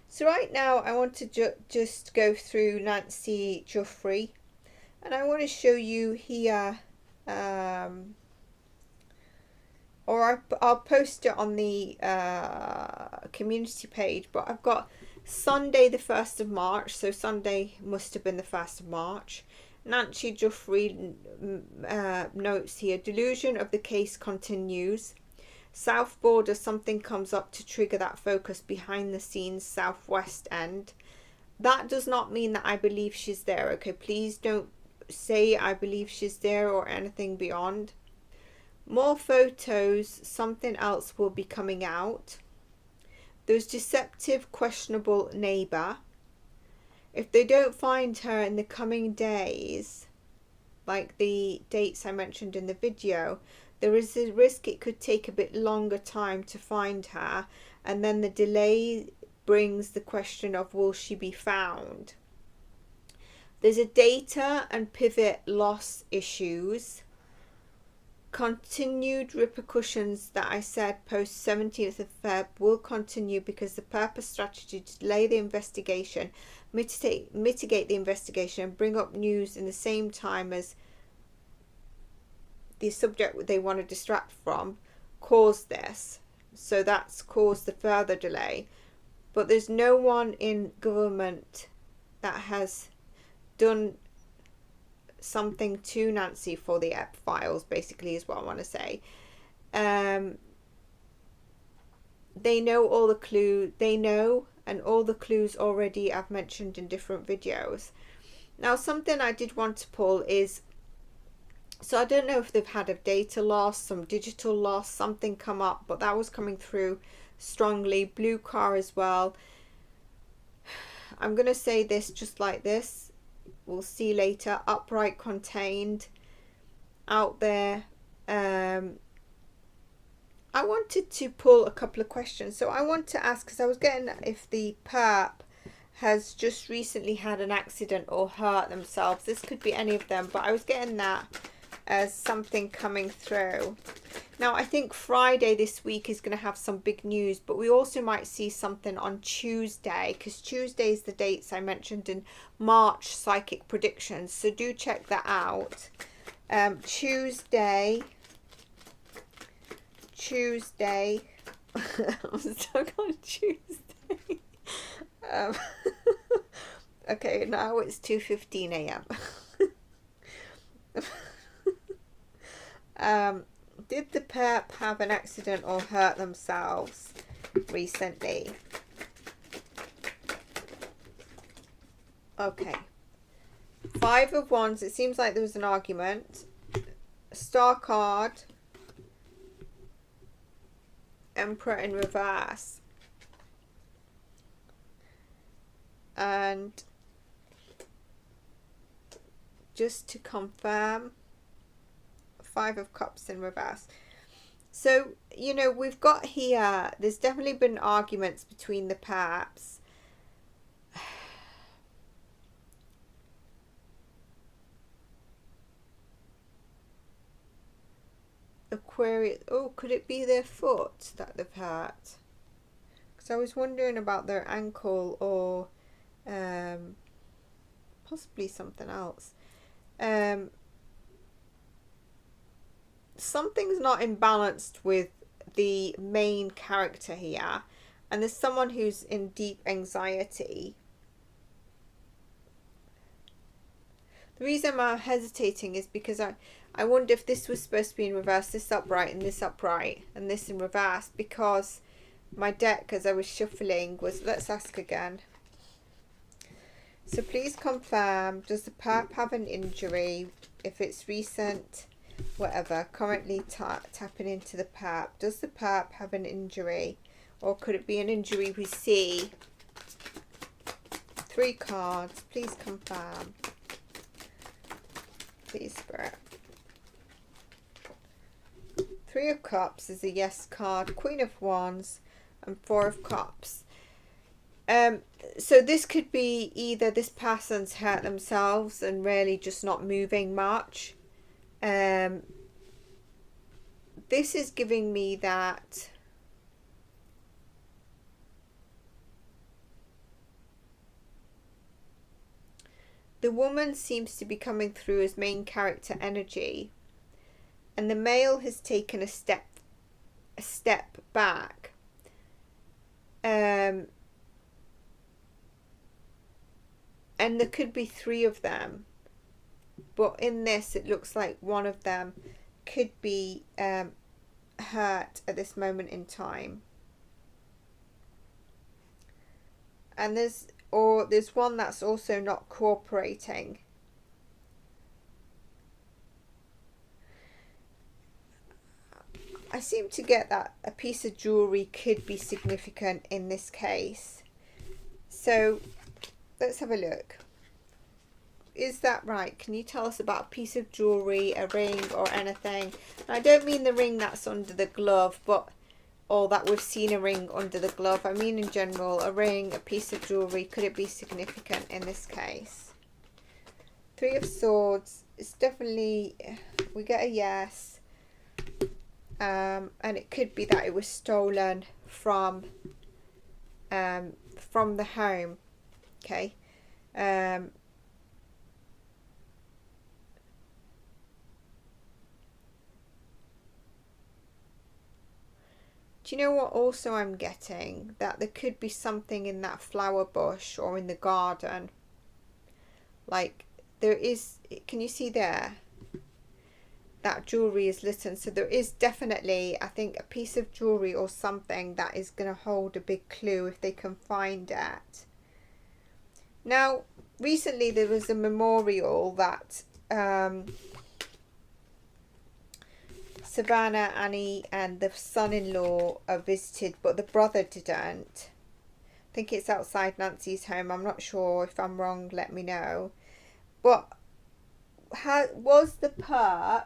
So right now I want to just go through Nancy Guthrie, and I want to show you here, or I'll post it on the community page, but I've got Sunday the 1st of March, so Sunday must have been the 1st of March. Nancy Guthrie notes here, delusion of the case continues. South border, something comes up to trigger that focus behind the scenes southwest end. That does not mean that I believe she's there, okay? Please don't say I believe she's there or anything beyond. More photos, something else will be coming out. There's deceptive, questionable neighbour. If they don't find her in the coming days, like the dates I mentioned in the video, there is a risk it could take a bit longer time to find her, and then the delay brings the question of will she be found. There's a data and pivot loss issues. Continued repercussions that I said post 17th of Feb will continue because the purpose strategy to delay the investigation, mitigate the investigation, and bring up news in the same time as the subject they want to distract from caused this. So that's caused the further delay. But there's no one in government that has done something to Nancy for the EP files, basically, is what I want to say. They know all the clues. They know, and all the clues already I've mentioned in different videos. Now, something I did want to pull is, so I don't know if they've had a data loss, some digital loss, something come up, but that was coming through strongly. Blue car as well. I'm going to say this just like this. We'll see later. Upright, contained, out there. I wanted to pull a couple of questions. So I want to ask, because I was getting if the perp has just recently had an accident or hurt themselves. This could be any of them, but I was getting that as something coming through. Now, I think Friday this week is going to have some big news, but we also might see something on Tuesday, because Tuesday is the dates I mentioned in March psychic predictions. So do check that out. Tuesday. I'm stuck on Tuesday. Okay, now it's 2:15 a.m. Did the perp have an accident or hurt themselves recently? Okay. 5 of Wands. It seems like there was an argument. Star card. Emperor in reverse. And just to confirm, 5 of Cups in reverse. So, you know, we've got here, there's definitely been arguments between the perps. Aquarius. Oh, could it be their foot that they've hurt? Because I was wondering about their ankle or possibly something else. Something's not imbalanced with the main character here, and there's someone who's in deep anxiety. The reason I'm hesitating is because I wonder if this was supposed to be in reverse, this upright and this upright and this in reverse, because my deck as I was shuffling was, let's ask again. So please confirm, does the perp have an injury? If it's recent, whatever, currently tapping into the perp. Does the perp have an injury? Or could it be an injury we see? 3 cards, please confirm. Please, Spirit. 3 of Cups is a yes card. Queen of Wands and 4 of Cups. So this could be either this person's hurt themselves and really just not moving much. This is giving me that the woman seems to be coming through as main character energy, and the male has taken a step back. And there could be 3 of them, but in this it looks like one of them could be hurt at this moment in time. And there's one that's also not cooperating. I seem to get that a piece of jewellery could be significant in this case. So let's have a look. Is that right? Can you tell us about a piece of jewellery, a ring or anything? And I don't mean the ring that's under the glove, but or that we've seen a ring under the glove. I mean in general, a ring, a piece of jewellery. Could it be significant in this case? 3 of Swords. It's definitely, we get a yes. And it could be that it was stolen from the home. Okay. Do you know what also I'm getting? That there could be something in that flower bush or in the garden. Like there is, can you see there? That jewellery is lit, so there is definitely, I think, a piece of jewellery or something that is going to hold a big clue if they can find it. Now, recently there was a memorial that Savannah, Annie and the son-in-law visited, but the brother didn't. I think it's outside Nancy's home. I'm not sure. If I'm wrong, let me know. But has the perp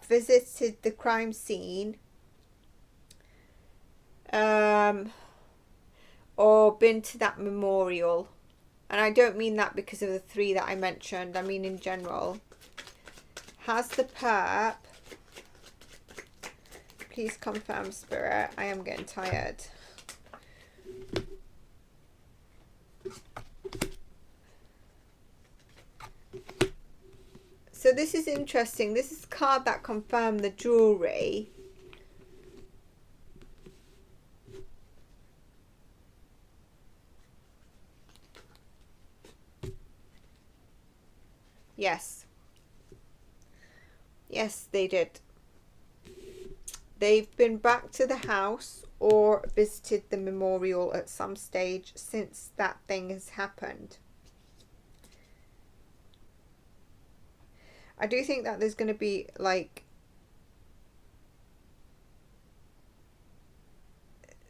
visited the crime scene or been to that memorial? And I don't mean that because of the 3 that I mentioned. I mean in general. Has the perp... Please confirm, Spirit. I am getting tired. So this is interesting. This is a card that confirmed the jewellery. Yes. Yes, they did. They've been back to the house or visited the memorial at some stage since that thing has happened. I do think that there's going to be like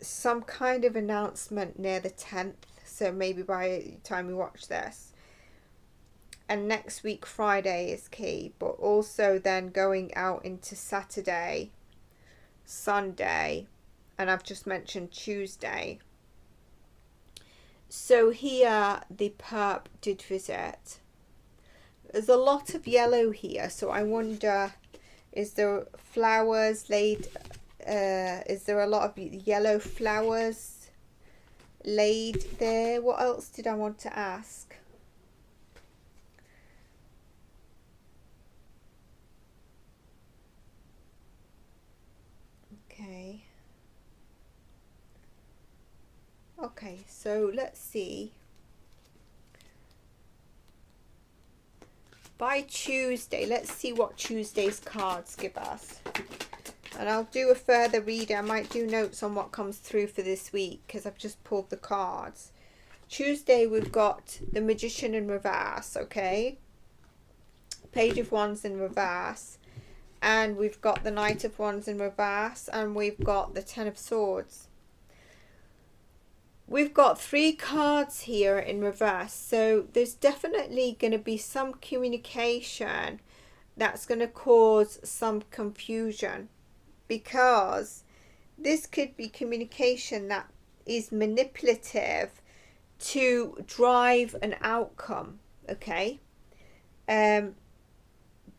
some kind of announcement near the 10th. So maybe by the time we watch this. And next week, Friday is key. But also then going out into Saturday, Sunday, and I've just mentioned Tuesday. So here the perp did visit. There's a lot of yellow here, so I wonder, is there flowers laid, is there a lot of yellow flowers laid there? What else did I want to ask? Okay. Okay, so let's see. By Tuesday, let's see what Tuesday's cards give us. And I'll do a further reading. I might do notes on what comes through for this week because I've just pulled the cards. Tuesday, we've got the Magician in reverse, okay? Page of Wands in reverse. And we've got the Knight of Wands in reverse. And we've got the Ten of Swords. We've got 3 cards here in reverse. So there's definitely going to be some communication that's going to cause some confusion. Because this could be communication that is manipulative to drive an outcome, okay?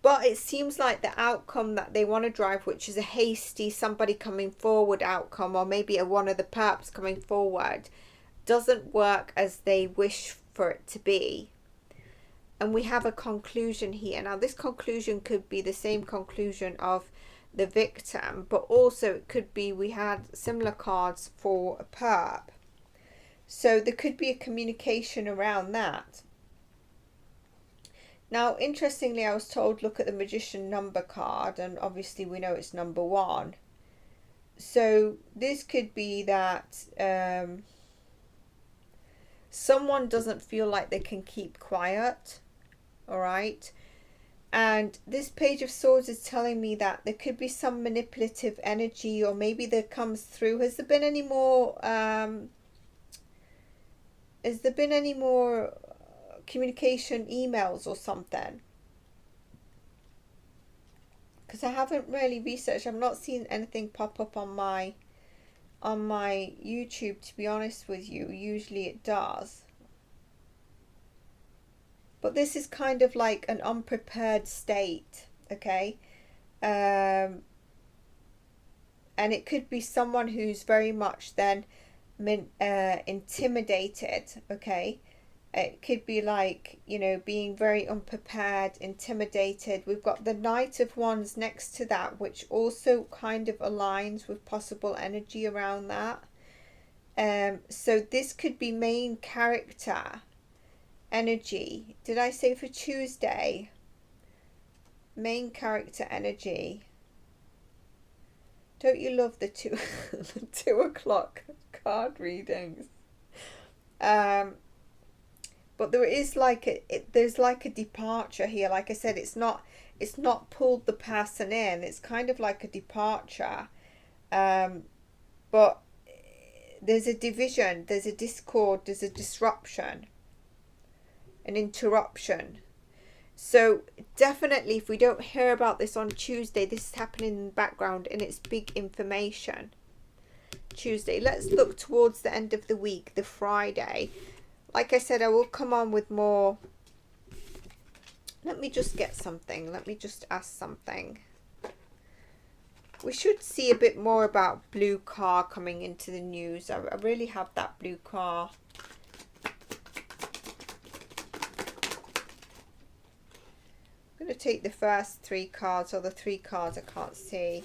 But it seems like the outcome that they want to drive, which is a hasty somebody coming forward outcome, or maybe one of the perps coming forward, doesn't work as they wish for it to be. And we have a conclusion here. Now this conclusion could be the same conclusion of the victim, but also it could be we had similar cards for a perp. So there could be a communication around that. Now, interestingly, I was told look at the Magician number card, and obviously we know it's number 1. So this could be that someone doesn't feel like they can keep quiet, all right? And this Page of Swords is telling me that there could be some manipulative energy, or maybe that comes through. Has there been any more communication, emails or something? Because I haven't really researched. I've not seen anything pop up on my YouTube, to be honest with you. Usually it does. But this is kind of like an unprepared state, okay? And it could be someone who's very much then intimidated, okay? It could be like, you know, being very unprepared, intimidated. We've got the Knight of Wands next to that, which also kind of aligns with possible energy around that. So this could be main character energy. Did I say for Tuesday? Main character energy. Don't you love the 2 o'clock card readings? But there is like there's like a departure here. Like I said, it's not pulled the person in. It's kind of like a departure. But there's a division, there's a discord, there's a disruption, an interruption. So definitely, if we don't hear about this on Tuesday, this is happening in the background and it's big information. Tuesday. Let's look towards the end of the week, the Friday. Like I said, I will come on with more. Let me just get something. Let me just ask something. We should see a bit more about blue car coming into the news. I really have that blue car. I'm going to take the first 3 cards, or the 3 cards I can't see.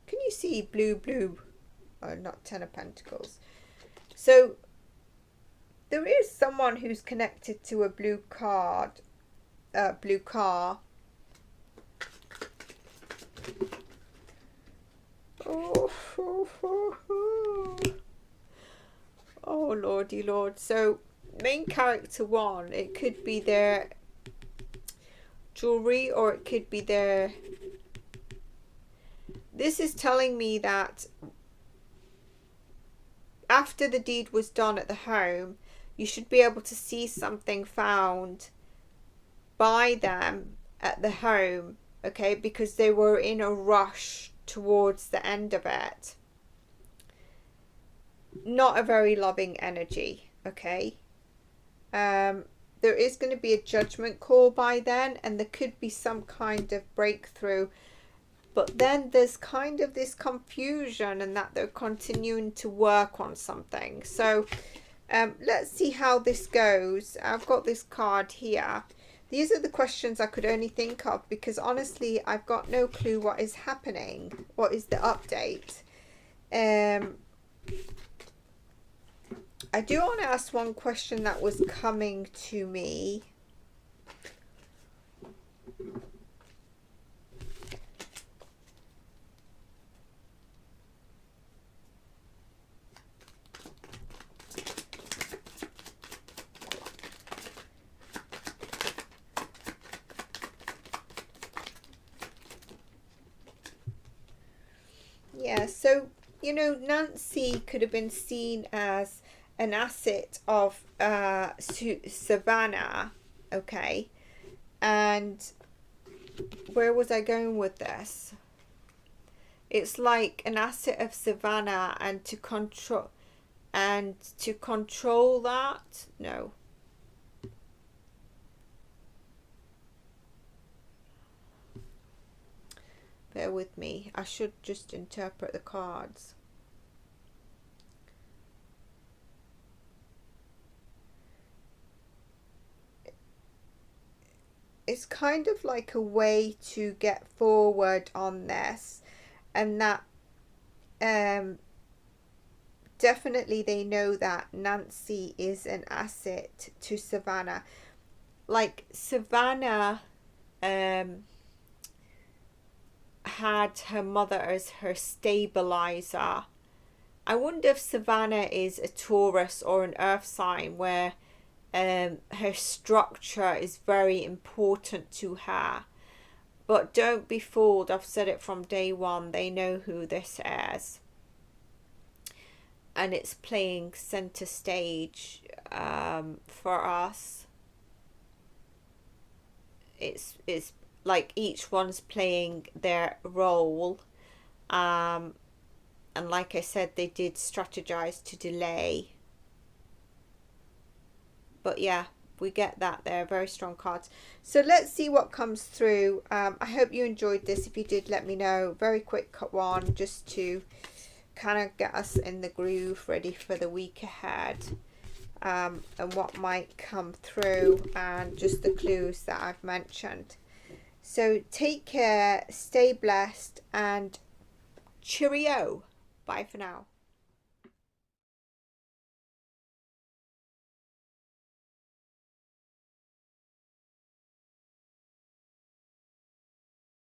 Can you see blue? Oh, not 10 of Pentacles. So there is someone who's connected to a blue car. Oh lordy lord. So main character 1, it could be their jewelry, or it could be their... This is telling me that after the deed was done at the home, you should be able to see something found by them at the home, okay, because they were in a rush towards the end of it. Not a very loving energy, okay. There is going to be a judgment call by then, and there could be some kind of breakthrough. But then there's kind of this confusion, and that they're continuing to work on something. So let's see how this goes. I've got this card here. These are the questions I could only think of, because honestly, I've got no clue what is happening. What is the update? I do want to ask one question that was coming to me. Yeah, so, you know, Nancy could have been seen as an asset of Savannah, okay? And where was I going with this? It's like an asset of Savannah, and to control that, no. Bear with me. I should just interpret the cards. It's kind of like a way to get forward on this, and that definitely they know that Nancy is an asset to Savannah. Like Savannah had her mother as her stabilizer. I wonder if Savannah is a Taurus or an earth sign where her structure is very important to her. But don't be fooled, I've said it from day one, they know who this is. And it's playing center stage for us. It's like each one's playing their role. And like I said, they did strategize to delay. But yeah, we get that there. Very strong cards. So let's see what comes through. I hope you enjoyed this. If you did, let me know. Very quick one just to kind of get us in the groove, ready for the week ahead. And what might come through, and just the clues that I've mentioned. So take care, stay blessed, and cheerio. Bye for now.